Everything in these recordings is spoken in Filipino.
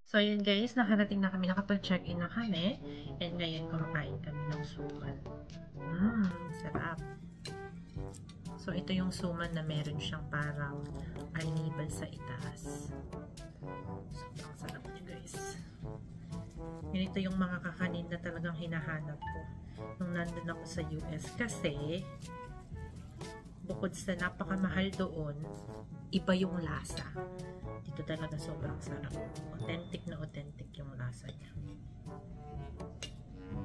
So, yun guys, nakarating na kami, nakapag-check-in na kami. And ngayon, kumakain kami ng suman. Sarap. So, ito yung suman na meron siyang parang arnibal sa itaas. Sobrang sarap niya guys. Ganito yung mga kakanin na talagang hinahanap ko nung nandun ako sa US. Kasi, bukod sa napakamahal doon, iba yung lasa. Dito talaga sobrang sarap. Authentic na authentic yung lasa niya.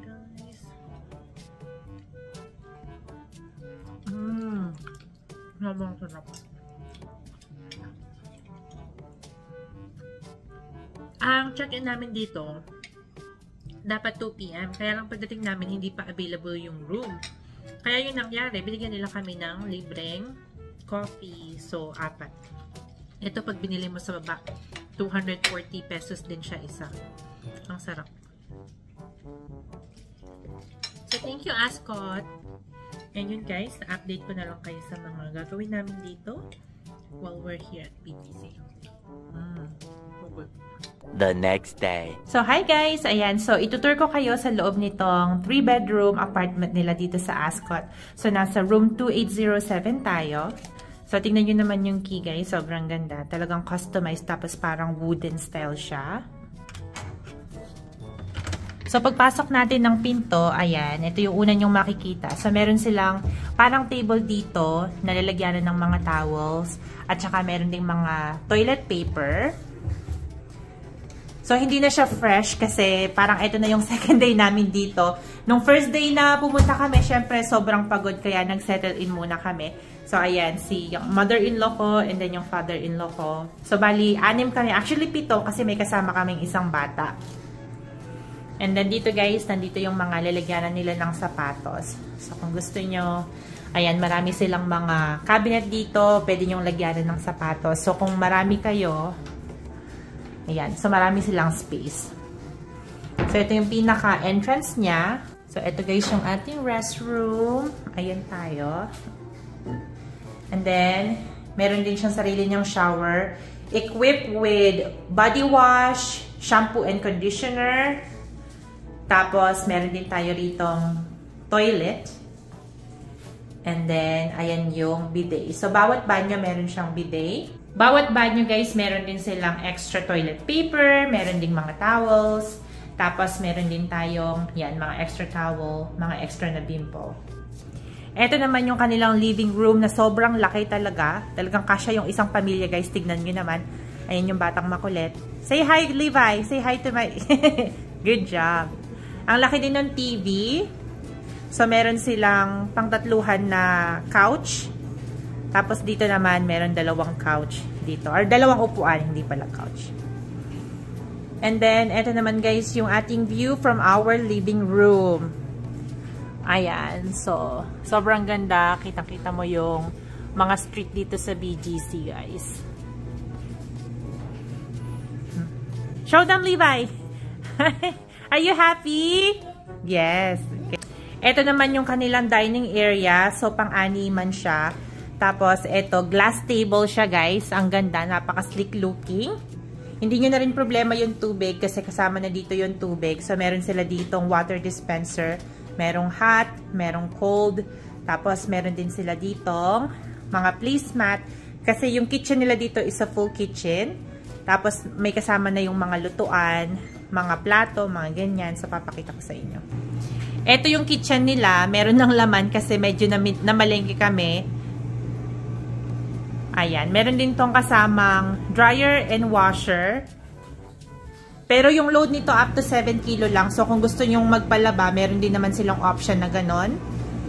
Guys. Sobrang sarap. Ang check-in namin dito, dapat 2 PM. Kaya lang pagdating namin, hindi pa available yung room. Kaya yun nangyari, binigyan nila kami ng libreng coffee. So, 4. Ito pag binili mo sa baba, 240 pesos din siya isa. Ang sarap. So, thank you, Ascot. And yun guys, na-update ko na lang kayo sa mga gagawin namin dito while we're here at BGC. The next day. So, hi guys! Ayan, so itutur ko kayo sa loob nitong 3-bedroom apartment nila dito sa Ascot. So, nasa room 2807 tayo. So, tingnan nyo naman yung key guys. Sobrang ganda. Talagang customized tapos parang wooden style siya. So, pagpasok natin ng pinto, ayan, ito yung una nyong makikita. So, meron silang parang table dito na lalagyanan ng mga towels at saka meron ding mga toilet paper. So, hindi na siya fresh kasi parang ito na yung second day namin dito. Nung first day na pumunta kami, syempre sobrang pagod kaya nag-settle in muna kami. So, ayan, si yung mother-in-law ko and then yung father-in-law ko. So, bali, 6 kami. Actually, 7 kasi may kasama kaming isang bata. And then dito guys, nandito yung mga lalagyanan nila ng sapatos. So, kung gusto nyo, ayan, marami silang mga cabinet dito. Pwede nyong lagyanan ng sapatos. So, kung marami kayo, ayan, so marami silang space. So, ito yung pinaka-entrance niya. So, ito guys yung ating restroom. Ayan tayo. And then, meron din siyang sarili niyang shower. Equipped with body wash, shampoo and conditioner. Tapos, meron din tayo ritong toilet. And then, ayan yung bidet. So, bawat banyo meron siyang bidet. Bawat banyo guys, meron din silang extra toilet paper. Meron din mga towels. Tapos, meron din tayong, yan, mga extra towel, mga extra na bimpo. Ito naman yung kanilang living room na sobrang laki talaga. Talagang kasya yung isang pamilya guys. Tignan nyo naman. Ayan yung batang makulit. Say hi, Levi. Say hi to my... Good job. Ang laki din ng TV. So, meron silang pangtatluhan na couch. Tapos, dito naman, meron 2 couch dito. Or 2 upuan, hindi pala couch. And then, ito naman guys, yung ating view from our living room. Ayan. So, sobrang ganda. Kitang-kita mo yung mga street dito sa BGC, guys. Show them, Levi! Are you happy? Yes. Okay. Ito naman yung kanilang dining area. So, pang-animan siya. Tapos, ito, glass table siya, guys. Ang ganda. Napaka-sleek looking. Hindi nyo na rin problema yung tubig kasi kasama na dito yung tubig. So, meron sila ditong water dispenser. Merong hot, merong cold. Tapos, meron din sila ditong mga placemat. Kasi yung kitchen nila dito is a full kitchen. Tapos, may kasama na yung mga lutuan, mga plato, mga ganyan. So, papakita ko sa inyo. Ito yung kitchen nila. Meron ng laman kasi medyo namalengke kami. Ayan. Meron din tong kasamang dryer and washer. Pero yung load nito up to 7 kilo lang. So, kung gusto nyong magpalaba, meron din naman silang option na ganon.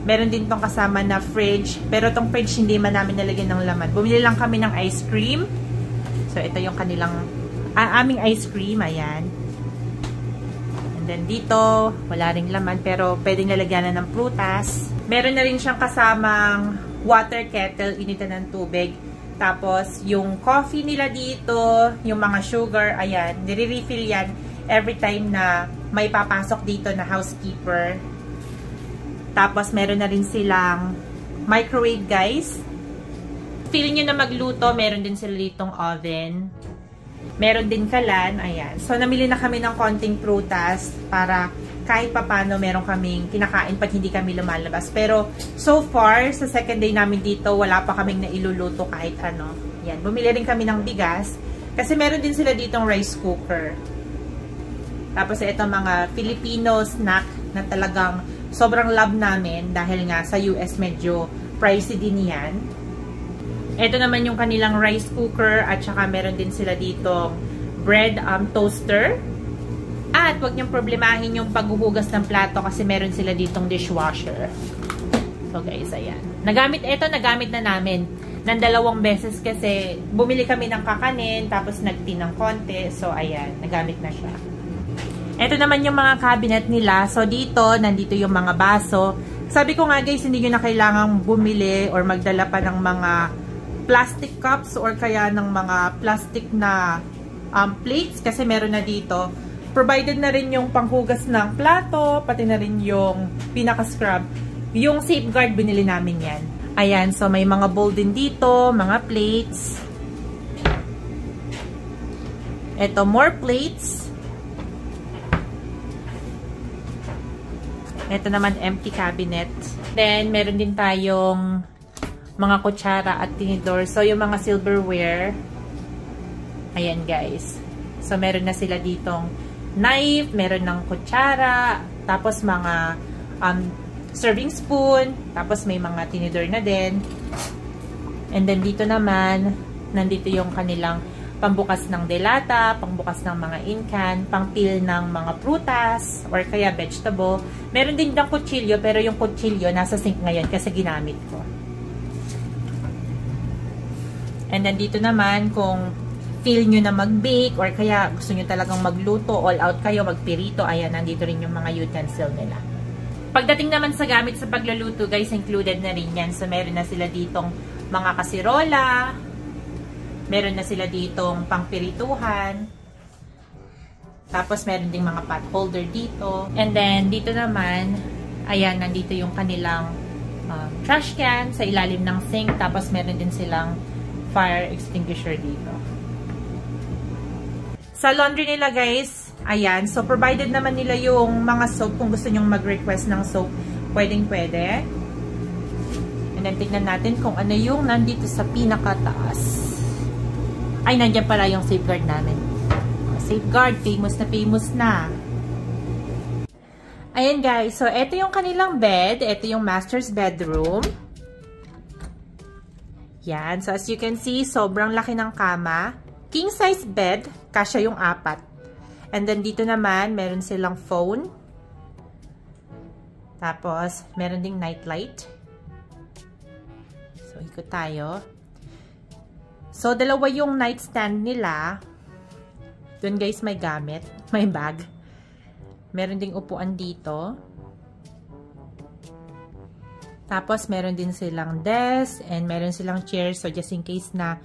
Meron din tong kasama na fridge. Pero tong fridge, hindi man namin nalagyan ng laman. Bumili lang kami ng ice cream. So, ito yung kanilang, aming ice cream. Ayan. And then, dito, wala ring laman. Pero, pwedeng lalagyan ng prutas. Meron na rin siyang kasamang water kettle, initan ng tubig. Tapos, yung coffee nila dito, yung mga sugar, ayan, nire-refill yan every time na may papasok dito na housekeeper. Tapos, meron na rin silang microwave, guys. Feel nyo na magluto, meron din sila ditong oven. Meron din kalan, ayan. So, namili na kami ng konting prutas para kahit papano meron kaming kinakain pag hindi kami lumalabas. Pero, so far, sa second day namin dito, wala pa kaming nailuluto kahit ano. Yan, bumili rin kami ng bigas. Kasi meron din sila ditong rice cooker. Tapos, ito mga Filipino snack na talagang sobrang love namin dahil nga sa US medyo pricey din yan. Ito naman yung kanilang rice cooker at saka meron din sila ditong bread toaster. At huwag niyong problemahin yung paghuhugas ng plato kasi meron sila ditong dishwasher. So guys, ayan. Nagamit na namin ng 2 beses kasi bumili kami ng kakanin tapos nagtinang konti. So ayan, nagamit na siya. Ito naman yung mga cabinet nila. So dito, nandito yung mga baso. Sabi ko nga guys, hindi nyo na kailangang bumili or magdala pa ng mga plastic cups or kaya ng mga plastic na plates kasi meron na dito. Provided na rin yung panghugas ng plato, pati na rin yung pinaka-scrub. Yung Safeguard, binili namin yan. Ayan, so may mga bowl din dito, mga plates. Ito, more plates. Ito naman, empty cabinet. Then, meron din tayong mga kutsara at tinidor. So, yung mga silverware. Ayan, guys. So, meron na sila ditong knife, meron ng kutsara, tapos mga serving spoon, tapos may mga tinidor na din. And then dito naman, nandito yung kanilang pambukas ng delata, pambukas ng mga in-can, pang-peel ng mga prutas, or kaya vegetable. Meron din ng kutsilyo, pero yung kutsilyo nasa sink ngayon kasi ginamit ko. And then dito naman, kung feel nyo na mag-bake or kaya gusto nyo talagang magluto, all out kayo, magpirito, ayan, nandito rin yung mga utensil nila. Pagdating naman sa gamit sa pagluluto, guys, included na rin yan. So, meron na sila ditong mga kasirola, meron na sila ditong pangpirituhan, tapos meron ding mga pot holder dito. And then, dito naman, ayan, nandito yung kanilang trash can sa ilalim ng sink, tapos meron din silang fire extinguisher dito. Sa laundry nila guys, ayan, so provided naman nila yung mga soap. Kung gusto nyong mag-request ng soap, pwedeng-pwede. And then tignan natin kung ano yung nandito sa pinakataas. Ay, nandiyan pala yung Safeguard namin. Safeguard, famous na. Ayan guys, so ito yung kanilang bed. Ito yung master's bedroom. Yan, so as you can see, sobrang laki ng kama. King size bed, kasya yung 4. And then dito naman, meron silang phone. Tapos, meron ding night light. So, ikot tayo. So, 2 yung nightstand nila. Doon guys, may gamit. May bag. Meron ding upuan dito. Tapos, meron din silang desk and meron silang chairs. So, just in case na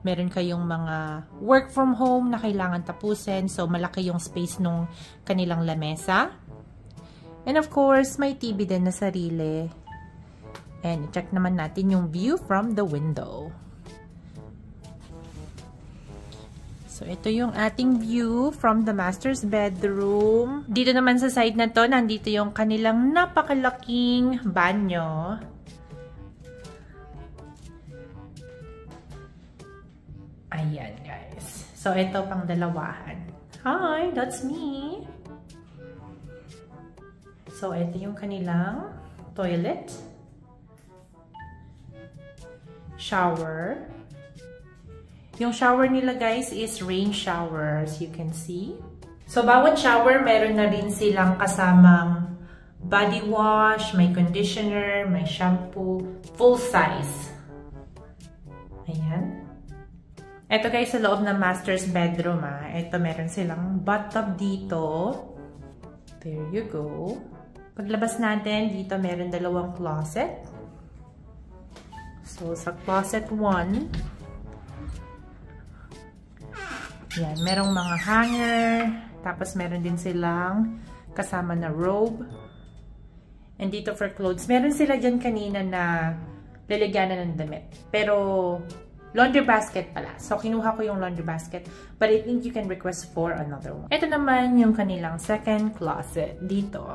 meron kayong mga work from home na kailangan tapusin. So, malaki yung space nung kanilang lamesa. And of course, may TV din na sarili. And check naman natin yung view from the window. So, ito yung ating view from the master's bedroom. Dito naman sa side na to, nandito yung kanilang napakalaking banyo. Ayan, guys. So, ito pang dalawahan. Hi, that's me. So, ito yung kanilang toilet. Shower. Yung shower nila, guys, is rain shower, as you can see. So, bawat shower, meron na rin silang kasamang body wash, may conditioner, may shampoo, full size. Ayan. Ito guys, sa loob ng master's bedroom, ito meron silang bathtub dito. There you go. Paglabas natin, dito meron 2 closet. So, sa closet 1, yan, merong mga hanger. Tapos, meron din silang kasama na robe. And dito for clothes, meron sila dyan kanina na lalagyanan ng damit. Pero, laundry basket pala. So, kinuha ko yung laundry basket. But I think you can request for another one. Ito naman yung kanilang second closet dito.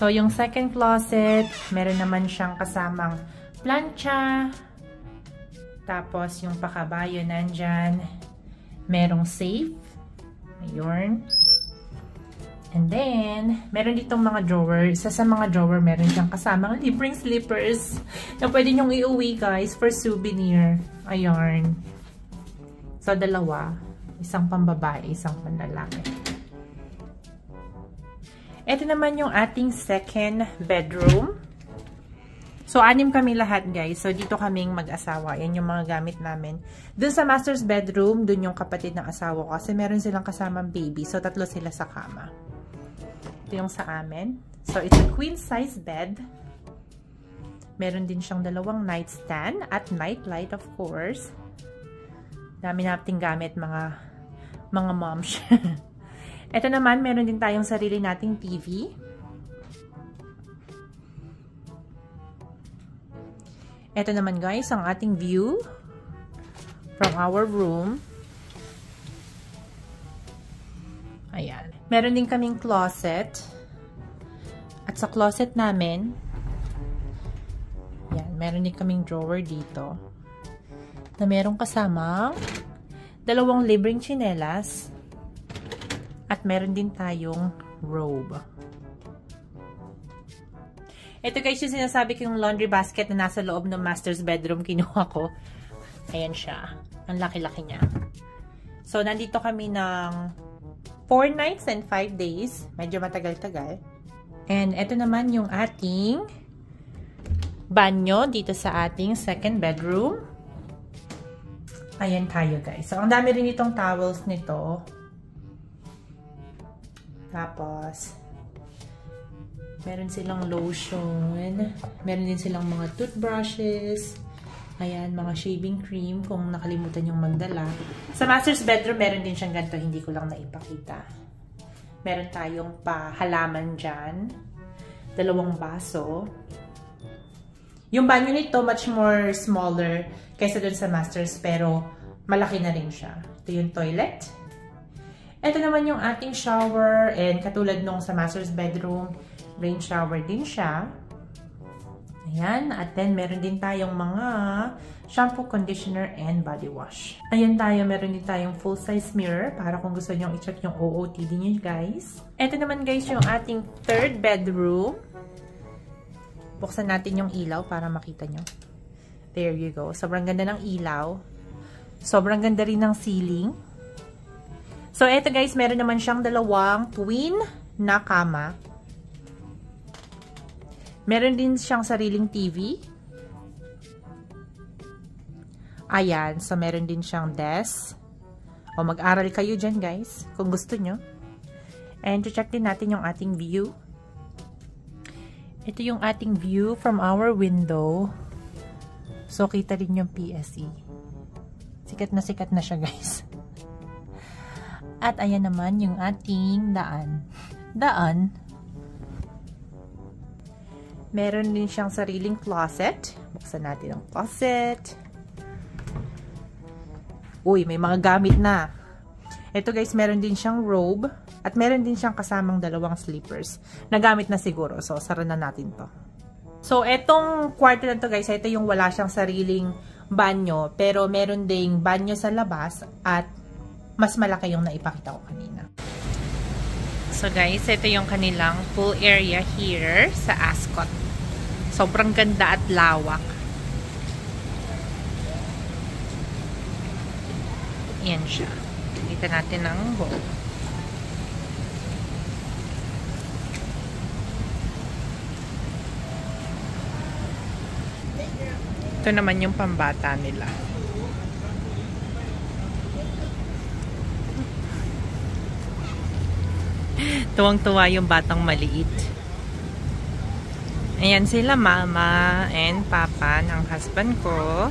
So, yung second closet, meron naman siyang kasamang plancha. Tapos, yung pakabayo nandyan. Merong safe. Ayun. And then, meron ditong mga drawer. Isa sa mga drawer, meron siyang kasamang libreng slippers na pwede nyong iuwi, guys, for souvenir. Ayun. So, dalawa. Isang pambabae, isang panlalaki. Ito naman yung ating second bedroom. So, 6 kami lahat, guys. So, dito kaming mag-asawa. Yan yung mga gamit namin. Dun sa master's bedroom, dun yung kapatid ng asawa ko. Kasi meron silang kasamang baby. So, 3 sila sa kama. Ito yung sa amin. So, it's a queen size bed. Meron din siyang 2 nightstand at nightlight, of course. Dami nating gamit, mga moms. Ito naman, meron din tayong sarili nating TV. Ito naman, guys, ang ating view from our room. Ayan. Meron din kaming closet. At sa closet namin, yan, meron din kaming drawer dito na merong kasamang 2 libreng tsinelas at meron din tayong robe. Ito, guys, yung sinasabi ko yung laundry basket na nasa loob ng master's bedroom, kinuha ko. Ayan siya. Ang laki-laki niya. So, nandito kami ng 4 nights and 5 days. Medyo matagal-tagal. And ito naman yung ating banyo dito sa ating second bedroom. Ayan tayo, guys. So, ang dami rin itong towels nito. Tapos, meron silang lotion. Meron din silang mga toothbrushes. Ayan, mga shaving cream kung nakalimutan yung magdala. Sa master's bedroom, meron din siyang ganito. Hindi ko lang naipakita. Meron tayong pahalaman dyan. 2 baso. Yung banyo nito, much more smaller kaysa dun sa master's. Pero, malaki na rin siya. Ito yung toilet. Ito naman yung ating shower. And katulad nung sa master's bedroom, rain shower din siya. Ayan. At then, meron din tayong mga shampoo, conditioner, and body wash. Ayan tayo. Meron din tayong full-size mirror para kung gusto nyo i-check yung OOTD nyo, guys. Ito naman, guys, yung ating third bedroom. Buksan natin yung ilaw para makita nyo. There you go. Sobrang ganda ng ilaw. Sobrang ganda rin ng ceiling. So, ito, guys, meron naman siyang 2 twin na kama. Meron din siyang sariling TV. Ayan. So, meron din siyang desk. O, mag-aral kayo dyan, guys. Kung gusto nyo. And, check din natin yung ating view. Ito yung ating view from our window. So, kita rin yung PSE. Sikat na siya, guys. At, ayan naman yung ating daan. Meron din siyang sariling closet. Buksan natin ang closet. Uy, may mga gamit na. Ito, guys, meron din siyang robe. At meron din siyang kasamang 2 slippers. Nagamit na siguro. So, sara na natin to. So, etong kwarto na to, guys, ito yung wala siyang sariling banyo. Pero meron ding banyo sa labas. At mas malaki yung naipakita ko kanina. So, guys, ito yung kanilang pool area here sa Ascot. Sobrang ganda at lawak. Yan siya. Kita natin ang bowl. Ito naman yung pambata nila. Tuwang-tuwa yung batang maliit. Ayan sila, mama and papa ng husband ko.